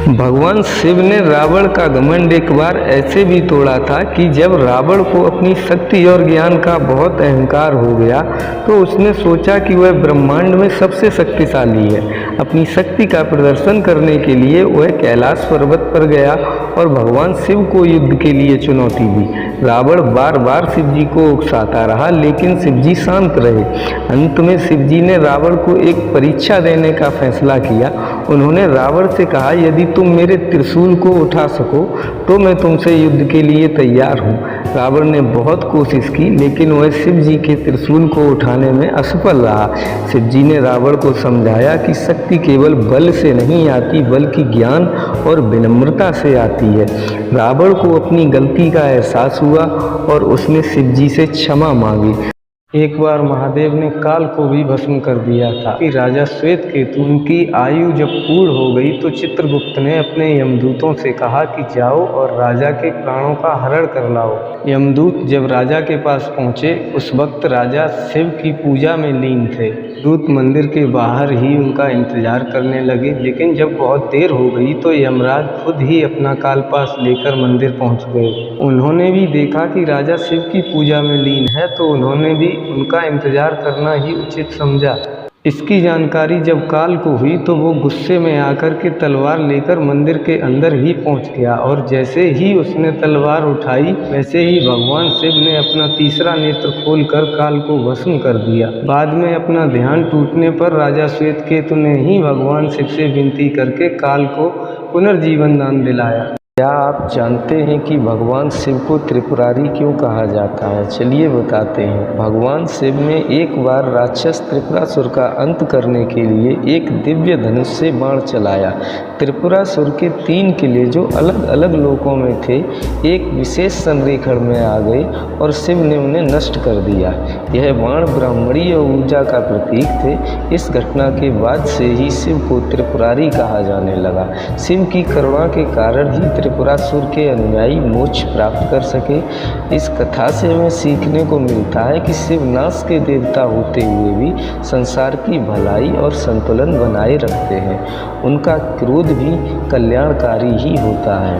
भगवान शिव ने रावण का घमंड एक बार ऐसे भी तोड़ा था कि जब रावण को अपनी शक्ति और ज्ञान का बहुत अहंकार हो गया तो उसने सोचा कि वह ब्रह्मांड में सबसे शक्तिशाली है। अपनी शक्ति का प्रदर्शन करने के लिए वह कैलाश पर्वत पर गया और भगवान शिव को युद्ध के लिए चुनौती दी। रावण बार बार शिव जी को उकसाता रहा लेकिन शिव जी शांत रहे। अंत में शिव जी ने रावण को एक परीक्षा देने का फैसला किया। उन्होंने रावण से कहा, यदि तुम मेरे त्रिशूल को उठा सको तो मैं तुमसे युद्ध के लिए तैयार हूँ। रावण ने बहुत कोशिश की लेकिन वह शिव जी के त्रिशूल को उठाने में असफल रहा। शिव जी ने रावण को समझाया कि शक्ति केवल बल से नहीं आती बल्कि ज्ञान और विनम्रता से आती है। रावण को अपनी गलती का एहसास हुआ और उसने शिव जी से क्षमा मांगी। एक बार महादेव ने काल को भी भस्म कर दिया था कि राजा श्वेतकेतु उनकी आयु जब पूर्ण हो गई तो चित्रगुप्त ने अपने यमदूतों से कहा कि जाओ और राजा के प्राणों का हरण कर लाओ। यमदूत जब राजा के पास पहुंचे उस वक्त राजा शिव की पूजा में लीन थे। दूत मंदिर के बाहर ही उनका इंतजार करने लगे लेकिन जब बहुत देर हो गई तो यमराज खुद ही अपना कालपाश लेकर मंदिर पहुंच गए। उन्होंने भी देखा कि राजा शिव की पूजा में लीन है तो उन्होंने भी उनका इंतजार करना ही उचित समझा। इसकी जानकारी जब काल को हुई तो वो गुस्से में आकर के तलवार लेकर मंदिर के अंदर ही पहुंच गया और जैसे ही उसने तलवार उठाई वैसे ही भगवान शिव ने अपना तीसरा नेत्र खोलकर काल को भस्म कर दिया। बाद में अपना ध्यान टूटने पर राजा श्वेतकेतु ने ही भगवान शिव से विनती करके काल को पुनर्जीवन दान दिलाया। क्या आप जानते हैं कि भगवान शिव को त्रिपुरारी क्यों कहा जाता है? चलिए बताते हैं। भगवान शिव ने एक बार राक्षस त्रिपुरासुर का अंत करने के लिए एक दिव्य धनुष से बाण चलाया। त्रिपुरासुर के 3 किले जो अलग अलग लोकों में थे एक विशेष संरेखण में आ गए और शिव ने उन्हें नष्ट कर दिया। यह बाण ब्राह्मणीय ऊर्जा का प्रतीक थे। इस घटना के बाद से ही शिव को त्रिपुरारी कहा जाने लगा। शिव की करुणा के कारण ही त्रिपुरासुर के अनुयायी मोक्ष प्राप्त कर सके। इस कथा से हमें सीखने को मिलता है कि शिव नाश के देवता होते हुए भी संसार की भलाई और संतुलन बनाए रखते हैं। उनका क्रोध भी कल्याणकारी ही होता है।